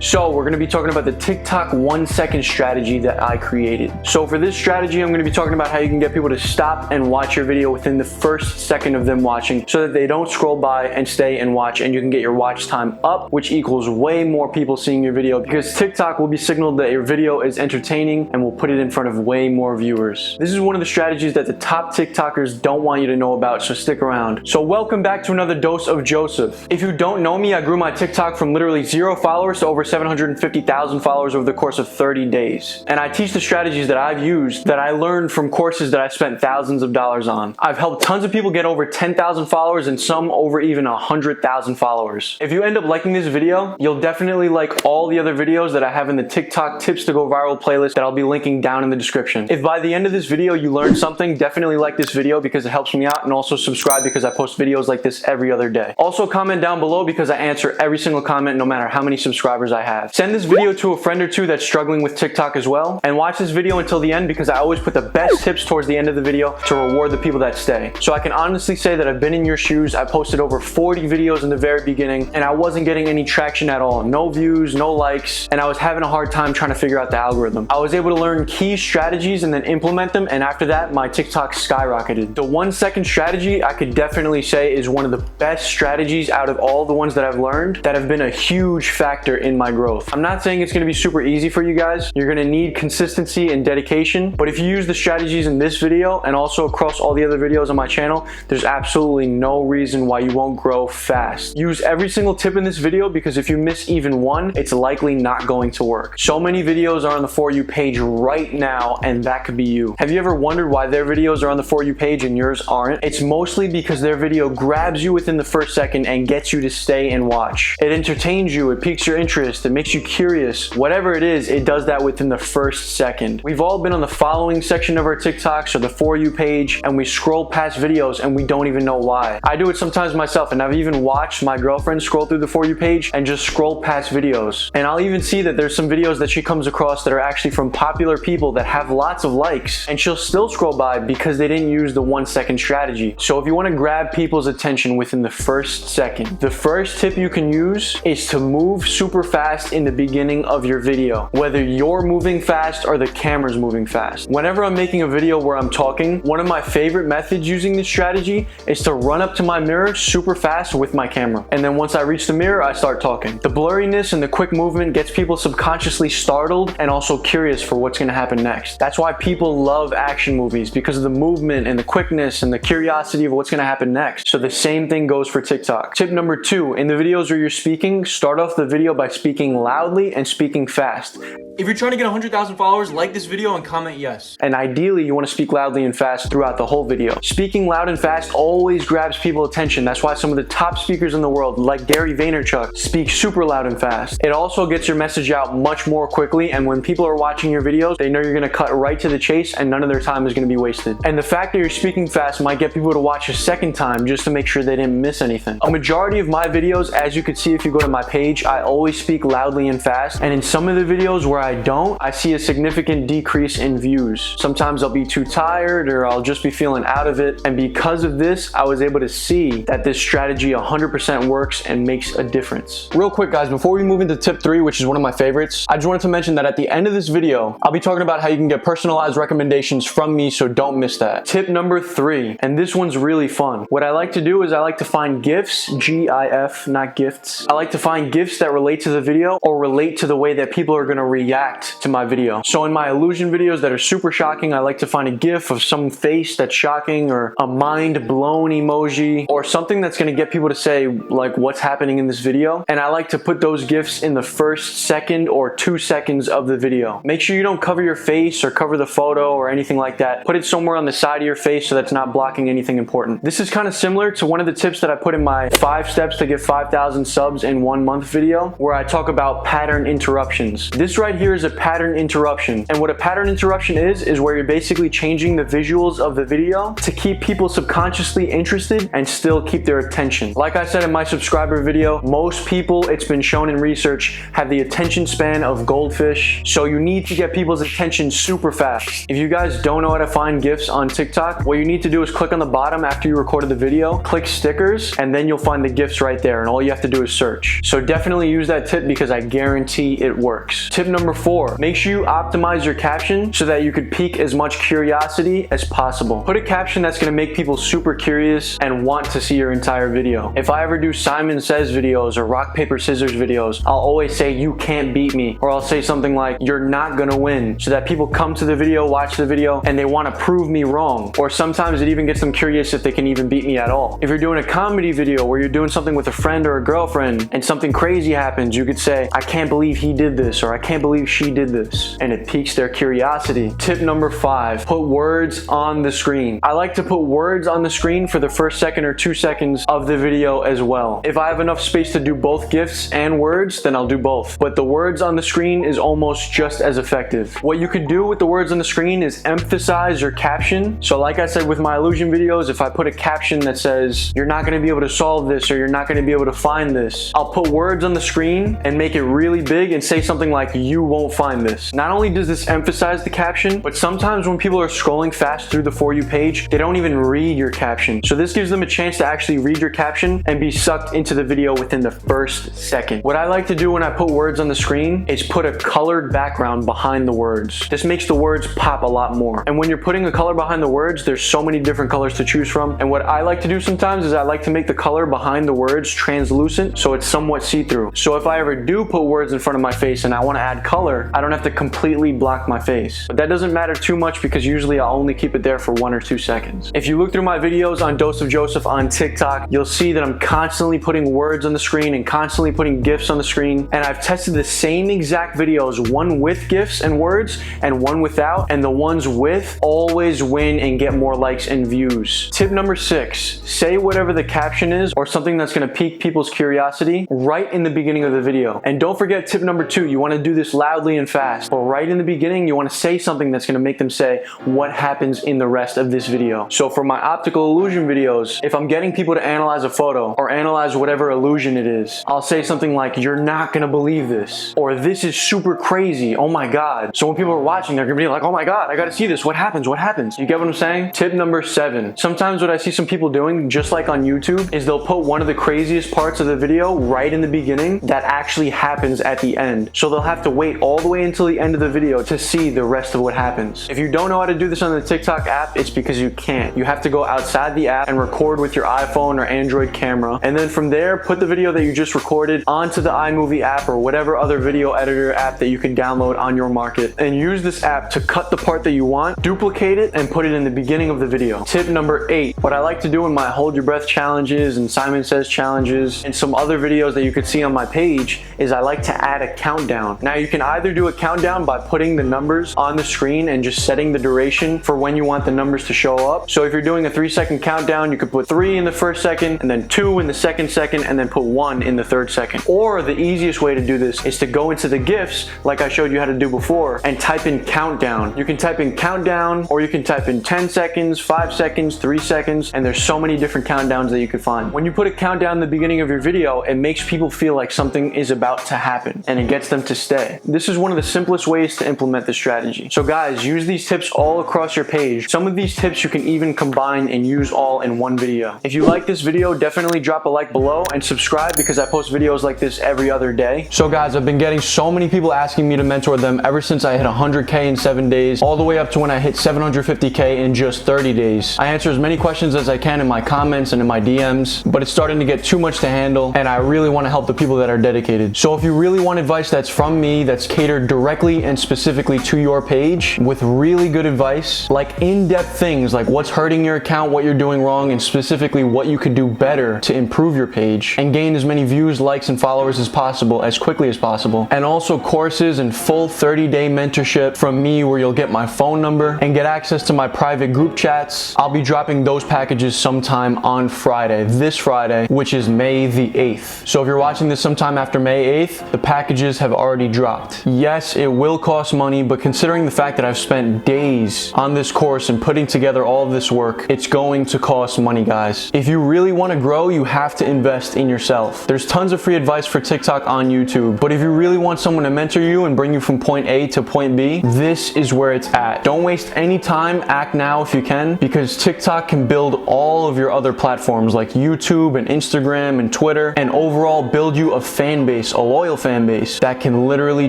So we're going to be talking about the TikTok 1-second strategy that I created. So for this strategy, I'm going to be talking about how you can get people to stop and watch your video within the first second of them watching so that they don't scroll by and stay and watch, and you can get your watch time up, which equals way more people seeing your video because TikTok will be signaled that your video is entertaining and will put it in front of way more viewers. This is one of the strategies that the top TikTokers don't want you to know about, so stick around. So welcome back to another dose of Joseph. If you don't know me, I grew my TikTok from literally 0 followers to over 750,000 followers over the course of 30 days. And I teach the strategies that I've used that I learned from courses that I spent thousands of dollars on. I've helped tons of people get over 10,000 followers and some over even 100,000 followers. If you end up liking this video, you'll definitely like all the other videos that I have in the TikTok Tips to Go Viral playlist that I'll be linking down in the description. If by the end of this video you learned something, definitely like this video because it helps me out, and also subscribe because I post videos like this every other day. Also comment down below because I answer every single comment no matter how many subscribers I have. Send this video to a friend or two that's struggling with TikTok as well, and watch this video until the end because I always put the best tips towards the end of the video to reward the people that stay. So I can honestly say that I've been in your shoes. I posted over 40 videos in the very beginning and I wasn't getting any traction at all. No views, no likes, and I was having a hard time trying to figure out the algorithm. I was able to learn key strategies and then implement them, and after that my TikTok skyrocketed. The 1-second strategy I could definitely say is one of the best strategies out of all the ones that I've learned that have been a huge factor in my growth. I'm not saying it's going to be super easy for you guys. You're going to need consistency and dedication, but if you use the strategies in this video and also across all the other videos on my channel, there's absolutely no reason why you won't grow fast. Use every single tip in this video because if you miss even one, it's likely not going to work. So many videos are on the For You page right now, and that could be you. Have you ever wondered why their videos are on the For You page and yours aren't? It's mostly because their video grabs you within the first second and gets you to stay and watch. It entertains you, it piques your interest, it makes you curious. Whatever it is, it does that within the first second. We've all been on the following section of our TikToks or the For You page, and we scroll past videos and we don't even know why. I do it sometimes myself, and I've even watched my girlfriend scroll through the For You page and just scroll past videos. And I'll even see that there's some videos that she comes across that are actually from popular people that have lots of likes, and she'll still scroll by because they didn't use the 1-second strategy. So if you want to grab people's attention within the first second, the first tip you can use is to move super fast in the beginning of your video, whether you're moving fast or the camera's moving fast. Whenever I'm making a video where I'm talking, one of my favorite methods using this strategy is to run up to my mirror super fast with my camera, and then once I reach the mirror, I start talking. The blurriness and the quick movement gets people subconsciously startled and also curious for what's going to happen next. That's why people love action movies, because of the movement and the quickness and the curiosity of what's going to happen next. So the same thing goes for TikTok. Tip number 2, in the videos where you're speaking, start off the video by speaking loudly and speaking fast. If you're trying to get 100,000 followers, like this video and comment yes. And ideally, you want to speak loudly and fast throughout the whole video. Speaking loud and fast always grabs people's attention. That's why some of the top speakers in the world, like Gary Vaynerchuk, speak super loud and fast. It also gets your message out much more quickly, and when people are watching your videos, they know you're going to cut right to the chase and none of their time is going to be wasted. And the fact that you're speaking fast might get people to watch a second time just to make sure they didn't miss anything. A majority of my videos, as you can see if you go to my page, I always speak loudly and fast, and in some of the videos where I don't, I see a significant decrease in views. Sometimes I'll be too tired or I'll just be feeling out of it, and because of this, I was able to see that this strategy 100% works and makes a difference. Real quick guys, before we move into tip 3, which is one of my favorites, I just wanted to mention that at the end of this video, I'll be talking about how you can get personalized recommendations from me, so don't miss that. Tip number 3, and this one's really fun. What I like to do is I like to find GIFs, G-I-F, not gifts. I like to find GIFs that relate to the video or relate to the way that people are going to react to my video. So in my illusion videos that are super shocking, I like to find a GIF of some face that's shocking, or a mind blown emoji, or something that's going to get people to say like what's happening in this video, and I like to put those GIFs in the first second or 2 seconds of the video. Make sure you don't cover your face or cover the photo or anything like that. Put it somewhere on the side of your face so that's not blocking anything important. This is kind of similar to one of the tips that I put in my 5 steps to get 5,000 subs in 1 month video, where I talk about pattern interruptions. This right here is a pattern interruption. And what a pattern interruption is where you're basically changing the visuals of the video to keep people subconsciously interested and still keep their attention. Like I said in my subscriber video, most people, it's been shown in research, have the attention span of goldfish. So you need to get people's attention super fast. If you guys don't know how to find GIFs on TikTok, what you need to do is click on the bottom after you recorded the video, click stickers, and then you'll find the GIFs right there. And all you have to do is search. So definitely use that tip because I guarantee it works. Tip number 4, make sure you optimize your caption so that you could pique as much curiosity as possible. Put a caption that's going to make people super curious and want to see your entire video. If I ever do Simon Says videos or rock, paper, scissors videos, I'll always say you can't beat me, or I'll say something like you're not gonna win, so that people come to the video, watch the video, and they want to prove me wrong. Or sometimes it even gets them curious if they can even beat me at all. If you're doing a comedy video where you're doing something with a friend or a girlfriend and something crazy happens, you could say, I can't believe he did this, or I can't believe she did this, and it piques their curiosity. Tip number 5, put words on the screen. I like to put words on the screen for the first second or 2 seconds of the video as well. If I have enough space to do both GIFs and words, then I'll do both. But the words on the screen is almost just as effective. What you could do with the words on the screen is emphasize your caption. So like I said with my illusion videos, if I put a caption that says, you're not gonna be able to solve this, or you're not gonna be able to find this, I'll put words on the screen and make it really big and say something like, you won't find this. Not only does this emphasize the caption, but sometimes when people are scrolling fast through the For You page, they don't even read your caption. So this gives them a chance to actually read your caption and be sucked into the video within the first second. What I like to do when I put words on the screen is put a colored background behind the words. This makes the words pop a lot more. And when you're putting a color behind the words, there's so many different colors to choose from. And what I like to do sometimes is I like to make the color behind the words translucent so it's somewhat see-through. So if I ever do put words in front of my face and I want to add color, I don't have to completely block my face. But that doesn't matter too much because usually I'll only keep it there for 1 or 2 seconds. If you look through my videos on Dose of Joseph on TikTok, you'll see that I'm constantly putting words on the screen and constantly putting GIFs on the screen. And I've tested the same exact videos, one with GIFs and words and one without, and the ones with always win and get more likes and views. Tip number 6, say whatever the caption is or something that's going to pique people's curiosity right in the beginning of the video. And don't forget tip number 2, you want to do this loudly and fast. But right in the beginning, you want to say something that's going to make them say what happens in the rest of this video. So for my optical illusion videos, if I'm getting people to analyze a photo or analyze whatever illusion it is, I'll say something like, you're not going to believe this, or this is super crazy, oh my god. So when people are watching, they're going to be like, oh my god, I got to see this, what happens, what happens? You get what I'm saying? Tip number 7, sometimes what I see some people doing, just like on YouTube, is they'll put one of the craziest parts of the video right in the beginning that actually happens at the end. So they'll have to wait all the way until the end of the video to see the rest of what happens. If you don't know how to do this on the TikTok app, it's because you can't. You have to go outside the app and record with your iPhone or Android camera, and then from there, put the video that you just recorded onto the iMovie app or whatever other video editor app that you can download on your market, and use this app to cut the part that you want, duplicate it, and put it in the beginning of the video. Tip number 8, what I like to do in my Hold Your Breath challenges and Simon Says challenges and some other videos that you could see on my page is I like to add a countdown. Now you can either do a countdown by putting the numbers on the screen and just setting the duration for when you want the numbers to show up. So if you're doing a 3-second countdown, you could put 3 in the first second, and then 2 in the second second, and then put 1 in the third second. Or the easiest way to do this is to go into the GIFs, like I showed you how to do before, and type in countdown. You can type in countdown, or you can type in 10 seconds, 5 seconds, 3 seconds, and there's so many different countdowns that you could find. When you put a countdown in the beginning of your video, it makes people feel like something is about to happen, and it gets them to stay. This is one of the simplest ways to implement this strategy. So guys, use these tips all across your page. Some of these tips you can even combine and use all in one video. If you like this video, definitely drop a like below and subscribe because I post videos like this every other day. So guys, I've been getting so many people asking me to mentor them ever since I hit 100K in 7 days, all the way up to when I hit 750K in just 30 days. I answer as many questions as I can in my comments and in my DMs, but it's starting to get too much to handle, and I really want to help the people that are dedicated. So if you really want advice that's from me, that's catered directly and specifically to your page, with really good advice, like in-depth things like what's hurting your account, what you're doing wrong, and specifically what you could do better to improve your page and gain as many views, likes, and followers as possible as quickly as possible, and also courses and full 30-day mentorship from me where you'll get my phone number and get access to my private group chats, I'll be dropping those packages sometime on Friday, this Friday, which is May the 8th. So if you're watching this sometime after May 8th, the packages have already dropped. shocked. Yes, it will cost money, but considering the fact that I've spent days on this course and putting together all of this work, it's going to cost money, guys. If you really want to grow, you have to invest in yourself. There's tons of free advice for TikTok on YouTube, but if you really want someone to mentor you and bring you from point A to point B, this is where it's at. Don't waste any time, act now if you can, because TikTok can build all of your other platforms like YouTube and Instagram and Twitter, and overall build you a fan base, a loyal fan base that can literally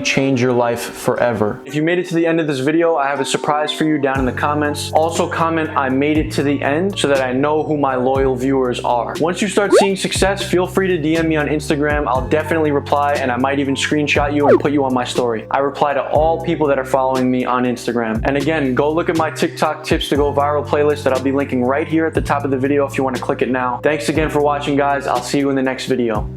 change your life forever. If you made it to the end of this video, I have a surprise for you down in the comments. Also comment, I made it to the end, so that I know who my loyal viewers are. Once you start seeing success, feel free to DM me on Instagram. I'll definitely reply, and I might even screenshot you and put you on my story. I reply to all people that are following me on Instagram. And again, go look at my TikTok tips to go viral playlist that I'll be linking right here at the top of the video if you want to click it now. Thanks again for watching, guys. I'll see you in the next video.